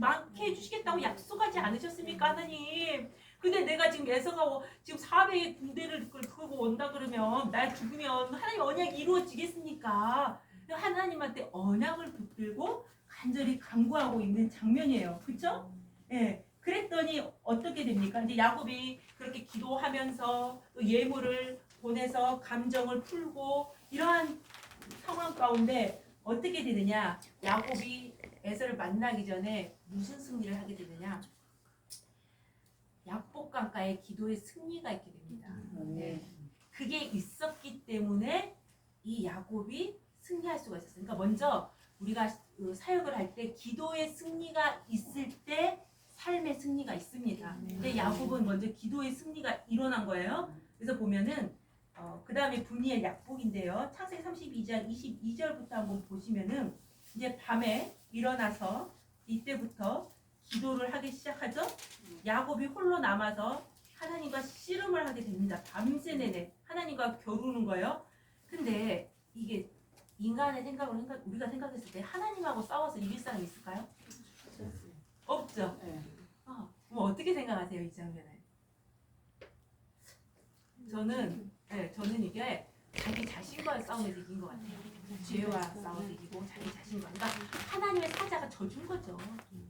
많게 해주시겠다고 약속하지 않으셨습니까, 하나님? 근데 내가 지금 에서가 지금 400의 군대를 끌고 온다 그러면 날 죽으면 하나님 언약이 이루어지겠습니까? 하나님한테 언약을 붙들고 간절히 간구하고 있는 장면이에요. 그렇죠? 예. 그랬더니 어떻게 됩니까? 이제 야곱이 그렇게 기도하면서 또 예물을 보내서 감정을 풀고 이러한 상황 가운데 어떻게 되느냐? 야곱이 에서를 만나기 전에 무슨 승리를 하게 되느냐? 약복강가의 기도의 승리가 있게 됩니다. 네. 그게 있었기 때문에 이 야곱이 승리할 수가 있었어요. 그러니까 먼저 우리가 사역을 할 때 기도의 승리가 있을 때 삶의 승리가 있습니다. 근데 야곱은 먼저 기도의 승리가 일어난 거예요. 그래서 보면은 그 다음에 분이엘 약복인데요. 창세기 32장 22절부터 한번 보시면은 이제 밤에 일어나서 이때부터 기도를 하기 시작하죠. 야곱이 홀로 남아서 하나님과 씨름을 하게 됩니다. 밤새 내내 하나님과 겨루는 거예요. 근데 이게 인간의 생각으로 우리가 생각했을 때 하나님하고 싸워서 이길 사람이 있을까요? 없죠. 그럼 어떻게 생각하세요, 이 장면을? 저는 이게 자기 자신과의 싸움에서 이긴 것 같아요. 죄와 싸워서 이기고 자기 자신과. 그러니까 하나님의 사자가 져준 거죠.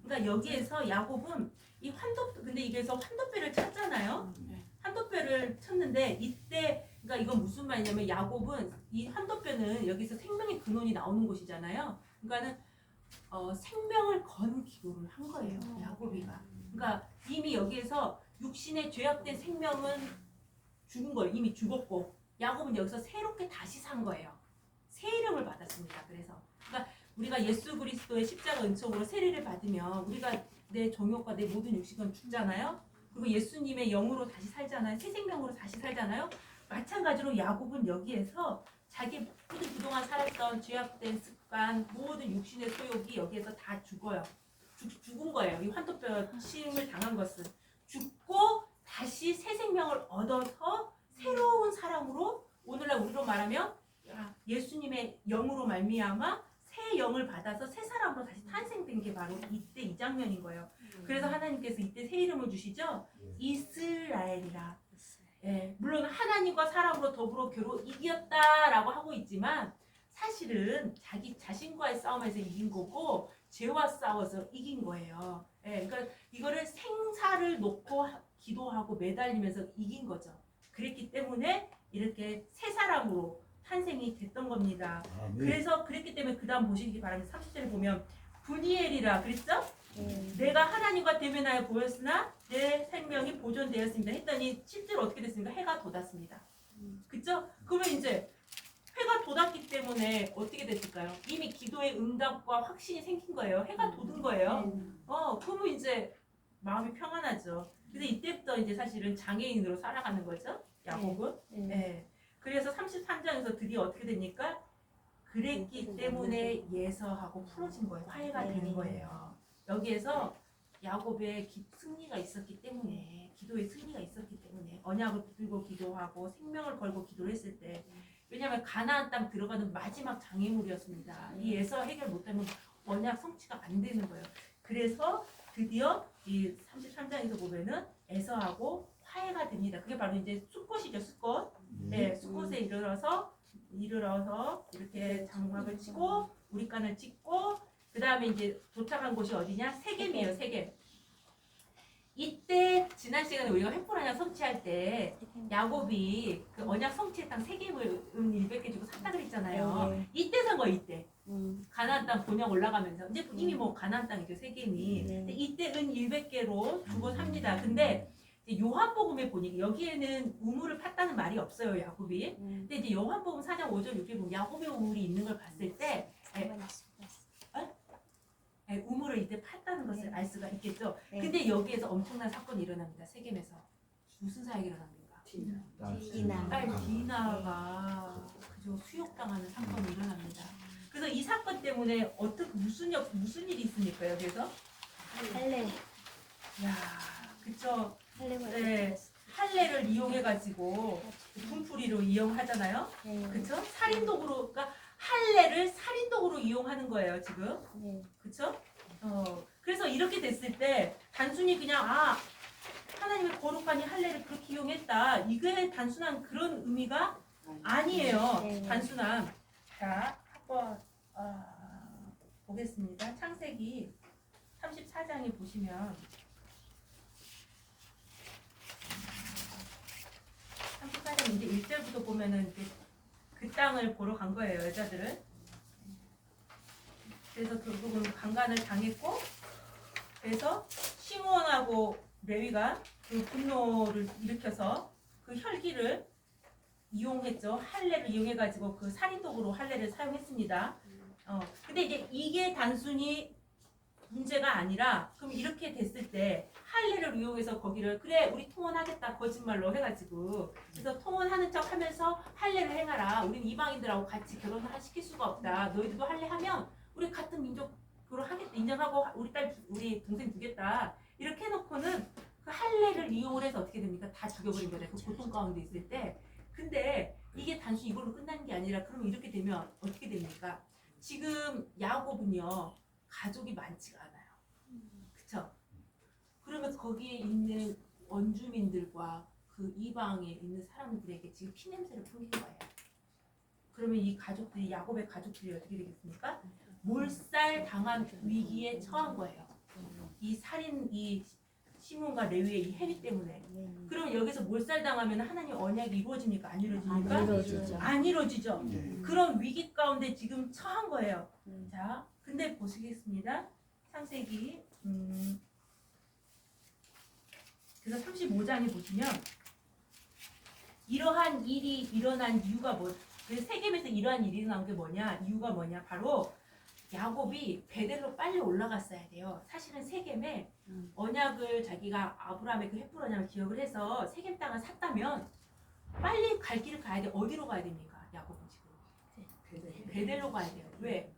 그러니까 여기에서 야곱은 이 근데 이게서 환도뼈를 쳤잖아요. 환도뼈를 쳤는데 이때 그러니까 이건 무슨 말이냐면 야곱은 이 환도뼈는 여기서 생명의 근원이 나오는 곳이잖아요. 그러니까는 생명을 건 기도를 한 거예요. 야곱이가. 그러니까 이미 여기에서 육신의 죄악된 생명은 죽은 거예요. 이미 죽었고 야곱은 여기서 새롭게 다시 산 거예요. 새 이름을 받았습니다. 그래서 그러니까 우리가 예수 그리스도의 십자가 은총으로 세례를 받으면 우리가 내 정욕과 내 모든 육식은 죽잖아요. 그리고 예수님의 영으로 다시 살잖아요. 새 생명으로 다시 살잖아요. 마찬가지로 야곱은 여기에서 자기 모든 그동안 살았던 죄악된 습관, 모든 육신의 소욕이 여기에서 다 죽어요. 죽은 거예요. 이 환도뼈 침을 당한 것은 죽고 다시 새 생명을 얻어서 새로운 사람으로 오늘날 우리로 말하면 예수님의 영으로 말미암아 새 영을 받아서 새 사람으로 다시 탄생된 게 바로 이때 이 장면인 거예요. 그래서 하나님께서 이때 새 이름을 주시죠. 이스라엘이라. 예, 물론 하나님과 사람으로 더불어 이겼다라고 하고 있지만 사실은 자기 자신과의 싸움에서 이긴 거고 죄와 싸워서 이긴 거예요. 예, 그러니까 이거를 생사를 놓고 기도하고 매달리면서 이긴 거죠. 그랬기 때문에 이렇게 새 사람으로 탄생이 됐던 겁니다. 그래서 그랬기 때문에 그 다음 보시기 바랍니다. 30절에 보면 분이엘이라 그랬죠? 내가 하나님과 대면하여 보였으나 내 생명이 보존되었습니다 했더니 실제로 어떻게 됐습니까? 해가 돋았습니다. 그쵸? 그러면 이제 해가 돋았기 때문에 어떻게 됐을까요? 이미 기도의 응답과 확신이 생긴 거예요. 해가 돋은 거예요. 그러면 이제 마음이 평안하죠. 그래서 이때부터 이제 사실은 장애인으로 살아가는 거죠. 야곱은. 네. 그래서 33장에서 드디어 어떻게 됩니까? 그랬기 때문에 예서하고 풀어진 거예요. 화해가 되는 거예요. 여기에서 야곱의 승리가 있었기 때문에 기도의 승리가 있었기 때문에 언약을 붙들고 기도하고 생명을 걸고 기도를 했을 때 왜냐하면 가나안 땅 들어가는 마지막 장애물이었습니다. 이 예서 해결 못하면 언약 성취가 안 되는 거예요. 그래서 드디어 이 33장에서 보면은 에서하고 화해가 됩니다. 그게 바로 이제 수꽃이죠. 수꽃. 네, 수꽃에 이르러서 이렇게 장막을 치고 우리간을 찍고 그 다음에 이제 도착한 곳이 어디냐? 세겜이에요. 세겜. 이때 지난 시간에 우리가 획불 성취할 때 야곱이 그 언약 성취의 땅 세겜을 100개 주고 샀다 그랬잖아요. 이때 산 거예요. 이때. 가나안 땅 본역 올라가면서 이제 이미 뭐 가나안 땅이죠. 세겜이. 근데 이때 100개로 주고 삽니다. 근데 요한복음에 보니까 여기에는 우물을 팠다는 말이 없어요. 야곱이. 근데 이제 요한복음 4장 5절 6절 보면 야곱의 우물이 있는 걸 봤을 때 우물을 이때 팠다는 것을 알 수가 있겠죠. 근데 여기에서 엄청난 사건이 일어납니다. 세겜에서. 무슨 사역이 일어납니까? 디나가 그저 수욕당하는 사건이 일어납니다. 그래서 이 사건 때문에 무슨 일이 있습니까? 여기에서? 할례. 야, 그쵸. 네, 할례를 이용해가지고 분풀이로 이용하잖아요. 그쵸? 살인도구로, 그러니까 할례를 살인도구로 이용하는 거예요, 지금. 그쵸? 그래서 이렇게 됐을 때 단순히 그냥 하나님의 거룩하니 할례를 그렇게 이용했다. 이게 단순한 그런 의미가 아니에요. 네. 단순한. 자, 한번 보겠습니다. 창세기 34장에 보시면 34장 이제 1절부터 보면은 이제 그 땅을 보러 간 거예요, 여자들은. 그래서 결국은 강간을 당했고, 그래서 시므온하고 레위가 그 분노를 일으켜서 그 혈기를 이용했죠. 할례를 이용해가지고 그 살인독으로 할례를 사용했습니다. 근데 이제 이게 단순히 문제가 아니라, 그럼 이렇게 됐을 때 할례를 이용해서 거기를 그래 우리 통혼하겠다 거짓말로 해가지고, 그래서 통혼하는 척 하면서 할례를 행하라. 우린 이방인들하고 같이 결혼을 시킬 수가 없다. 너희들도 할례하면 우리 같은 민족으로 하겠다. 인정하고 우리 동생 두겠다. 이렇게 해놓고는 그 할례를 이용을 해서 어떻게 됩니까? 다 죽여버린 거예요. 그 고통 가운데 있을 때. 근데 이게 단순히 이걸로 끝나는 게 아니라, 그러면 이렇게 되면 어떻게 됩니까? 지금 야곱은요 가족이 많지가 않아요. 그쵸? 그러면 거기에 있는 원주민들과 그 이방에 있는 사람들에게 지금 피냄새를 풍긴 거예요. 그러면 이 가족들이, 야곱의 가족들이 어떻게 되겠습니까? 몰살 당한 위기에 처한 거예요. 이 살인, 이 시몬과 레위의 이 행위 때문에. 그럼 여기서 몰살 당하면 하나님 언약이 이루어집니까? 안 이루어집니까? 안 이루어지죠. 안 이루어지죠. 그런 위기 가운데 지금 처한 거예요. 자, 근데 보시겠습니다. 창세기 그래서 35장에 보시면 이러한 일이 일어난 이유가 그래서 세겜에서 이러한 일이 일어난 게 뭐냐? 이유가 뭐냐? 바로 야곱이 베델로 빨리 올라갔어야 돼요. 사실은 세겜에 언약을 자기가 아브라함의 그 횃불 언약을 기억을 해서 세겜 땅을 샀다면 빨리 갈 길을 가야 돼. 어디로 가야 됩니까? 야곱은 지금 베델로 가야 돼요. 왜?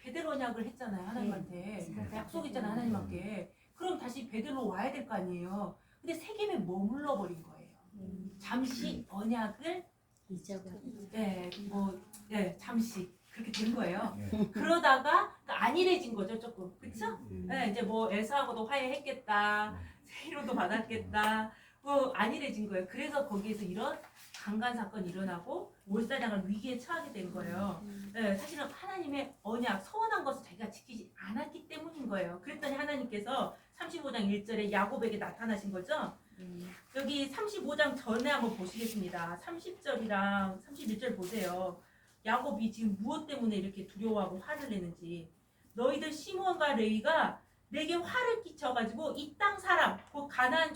베델 언약을 했잖아요, 하나님한테. 약속 있잖아요, 하나님께. 그럼 다시 베델로 와야 될 거 아니에요. 근데 세겜에 머물러 버린 거예요. 잠시 언약을 잠시 그렇게 된 거예요. 그러다가 안일해진 거죠, 조금. 그렇죠? 이제 뭐 에사하고도 화해했겠다, 세이로도 받았겠다, 안일해진 거예요. 그래서 거기에서 이런 강간 사건이 일어나고 몰살당할 위기에 처하게 된 거예요. 사실은 하나님의 언약, 서원한 것을 자기가 지키지 않았기 때문인 거예요. 그랬더니 하나님께서 35장 1절에 야곱에게 나타나신 거죠. 여기 35장 전에 한번 보시겠습니다. 30절이랑 31절 보세요. 야곱이 지금 무엇 때문에 이렇게 두려워하고 화를 내는지. 너희들 시몬과 레위가 내게 화를 끼쳐가지고 이 땅 사람, 그 가나안